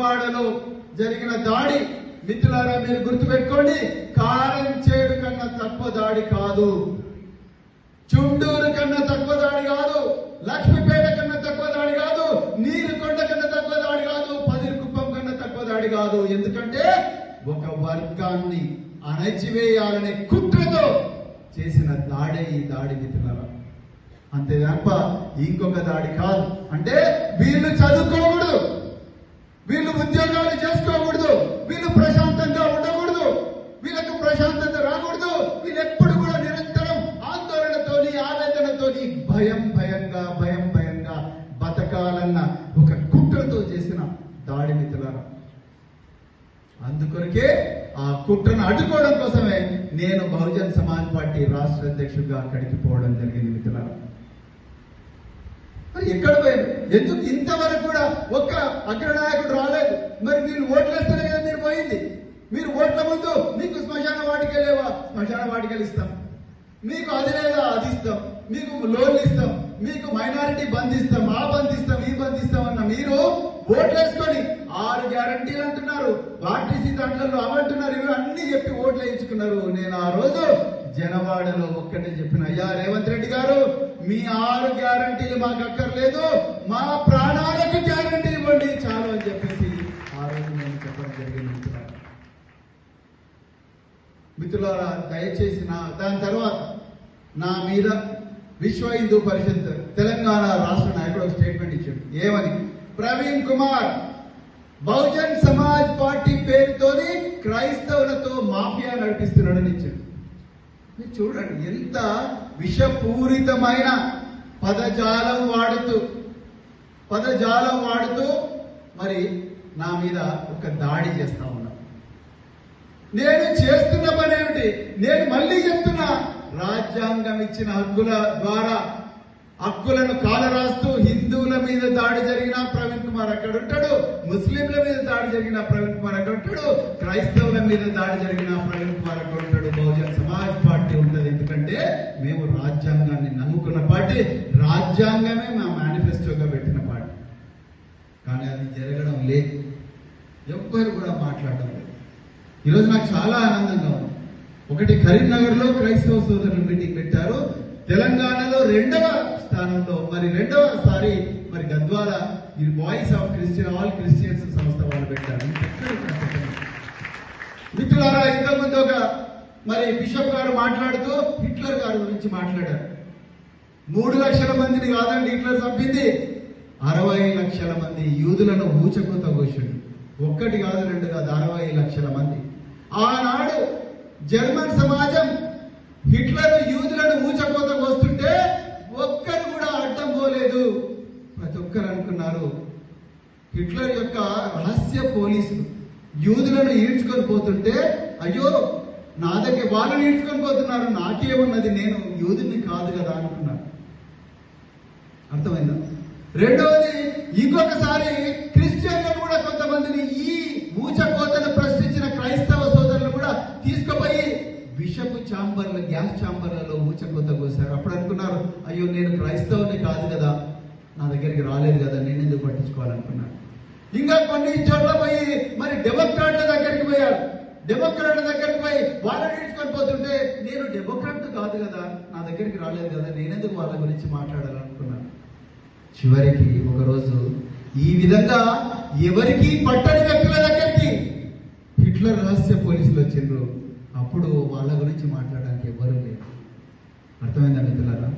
జనవాడలో జరిగిన దాడి మిత్రులారా మీరు గుర్తుపెట్టుకోండి, కారం చేడు కన్నా తక్కువ దాడి కాదు, చుండూరు కన్నా తక్కువ దాడి కాదు, లక్ష్మీపేట కన్నా తక్కువ దాడి కాదు, నీరుకొండ కన్నా తక్కువ దాడి కాదు, పదిరికుప్పం కన్నా తక్కువ దాడి కాదు. ఎందుకంటే ఒక వర్గాన్ని అణచివేయాలనే కుట్రతో చేసిన దాడే ఈ దాడి మిత్రులారా. అంతే తప్ప ఇంకొక దాడి కాదు. అంటే వీళ్ళు చదువుకోకూడదు, వీళ్ళు ఉద్యోగాలు చేసుకోకూడదు, వీళ్ళు ప్రశాంతంగా ఉండకూడదు, వీళ్ళకు ప్రశాంతత రాకూడదు, వీళ్ళు ఎప్పుడు కూడా నిరంతరం ఆందోళనతోని ఆవేదనతోని భయం భయంగా బతకాలన్న ఒక కుట్రతో చేసిన దాడి మిత్రులారా. అందుకొరకే ఆ కుట్రను అడ్డుకోవడం కోసమే నేను బహుజన్ సమాజ్ పార్టీ రాష్ట్ర అధ్యక్షుడిగా అక్కడికి పోవడం జరిగింది మిత్రులారా. మరి ఎక్కడ పోయారు? ఎందుకు ఇంతవరకు కూడా ఒక్క అగ్రనాయకుడు రాలేదు? మరి మీరు ఓట్లేస్తేనే కదా మీరు పోయింది. మీరు ఓట్ల ముందు మీకు శ్మశాన వాటికే లేవా? శ్మశాన వాటికలు ఇస్తాం, మీకు అది లేదా అది ఇస్తాం, మీకు లోన్లు ఇస్తాం, మీకు మైనారిటీ బంద్ ఇస్తాం, ఆ బంద్ ఇస్తాం, ఈ బంద్ ఇస్తాం అన్న మీరు ఓట్లేసుకొని 6 గ్యారంటీలు అంటున్నారు, ఆర్టీసీ దాంట్లో అవంటున్నారు, ఇవి అన్ని చెప్పి ఓట్లు వేయించుకున్నారు. నేను ఆ రోజు జనవాడలో ఒక్కటే చెప్పిన, అయ్యా రేవంత్ రెడ్డి గారు, మీ 6 గ్యారంటీలు మాకు అక్కర్లేదు, మా ప్రాణాలకు గ్యారంటీ ఇవ్వండి చాలు అని చెప్పేసి ఆ రోజు నేను చెప్పడం జరిగింది మిత్రులారా. దయచేసి దాని తర్వాత నా మీద విశ్వ హిందూ పరిషత్ తెలంగాణ రాష్ట్ర నాయకుడు ఒక స్టేట్మెంట్ ఇచ్చాడు. ఏమని? ప్రవీణ్ కుమార్ బహుజన్ సమాజ్ పార్టీ పేరుతోని క్రైస్తవులతో మాఫియా నడిపిస్తున్నాడని ఇచ్చాడు. మీరు చూడండి, ఎంత విషపూరితమైన పదజాలం వాడుతూ మరి నా మీద ఒక దాడి చేస్తా ఉన్నా. నేను చేస్తున్న పని ఏమిటి? నేను మళ్ళీ చెప్తున్నా, రాజ్యాంగం ఇచ్చిన హక్కుల ద్వారా హక్కులను కాలరాస్తూ హిందువుల మీద దాడి జరిగిన ప్రవీణ్ కుమార్ అక్కడ ఉంటాడు, ముస్లింల మీద దాడి జరిగిన ప్రవీణ్ కుమార్ అక్కడ ఉంటాడు, క్రైస్తవుల మీద దాడి జరిగిన ప్రవీణ్ కుమార్ అక్కడ ఉంటాడు. బహుజన్ సమాజ్ పార్టీ ఉంటుంది. ఎందుకంటే మేము రాజ్యాంగాన్ని నమ్ముకున్న పార్టీ, రాజ్యాంగమే మా మేనిఫెస్టోగా పెట్టిన పార్టీ. కానీ అది జరగడం లేదు, ఎవ్వరు కూడా మాట్లాడడం లేదు. ఈరోజు నాకు చాలా ఆనందంగా ఉంది. ఒకటి కరీంనగర్ లో క్రైస్తవ సోదరులు మీటింగ్ పెట్టారు, తెలంగాణలో 2వ స్థానంలో మరి 2వసారి మరి Gadwal voice of Christian all Christians సంస్థ వాళ్ళు పెట్టారు. మిత్రులారా, ఇంతకుముందు ఒక మరి బిషప్ గారు మాట్లాడుతూ హిట్లర్ గారి గురించి మాట్లాడారు. 3 లక్షల మందిని కాదండి హిట్లర్ చంపింది, 60 లక్షల మంది యూదులను ఊచకోత కోసిండు. 1 కాదు 2 కాదు, 60 లక్షల మంది. ఆనాడు జర్మన్ సమాజం హిట్లర్ యూదులను ఊచకోత కోస్తుంటే ఒక్కరు కూడా అడ్డం పోలేదు. ప్రతి ఒక్కరు అనుకున్నారు హిట్లర్ యొక్క రహస్య పోలీసులు యూదులను ఈడ్చుకొని పోతుంటే, అయ్యో నా దగ్గర వాళ్ళని ఈడ్చుకొని పోతున్నారు, నాకేమున్నది, నేను యూదుని కాదు కదా అనుకున్నారు. అర్థమైందా? రెండవది, ఇంకొకసారి క్రిస్టియన్లను కూడా కొంతమందిని ఈ ఊచకోతను ప్రశ్నించిన క్రైస్తవ సోదరులు కూడా తీసుకుపోయి విషపు ఛాంబర్లు, గ్యాస్ ఛాంబర్లలో ఊచకోత కోసారు. అప్పుడు అనుకున్నారు, అయ్యో నేను క్రైస్తవుని కాదు కదా, నా దగ్గరికి రాలేదు కదా, నేను ఎందుకు పట్టించుకోవాలనుకున్నాను. ఇంకా కొన్ని చోట్ల పోయి మరి డెమోక్రాట్ల దగ్గరికి పోయారు. డెమోక్రాట్ల దగ్గరికి పోయి వాళ్ళని ఈడ్చుకొని పోతుంటే, నేను డెమోక్రాట్ కాదు కదా, నా దగ్గరికి రాలేదు కదా, నేనెందుకు వాళ్ళ గురించి మాట్లాడాలనుకున్నాను. చివరికి ఒకరోజు ఈ విధంగా ఎవరికి పట్టని వ్యక్తుల దగ్గరికి హిట్లర్ రహస్య పోలీసులు వచ్చిండ్రు. అప్పుడు వాళ్ళ గురించి మాట్లాడడానికి ఎవరు లేరు. అర్థమైందా మిత్రులారా?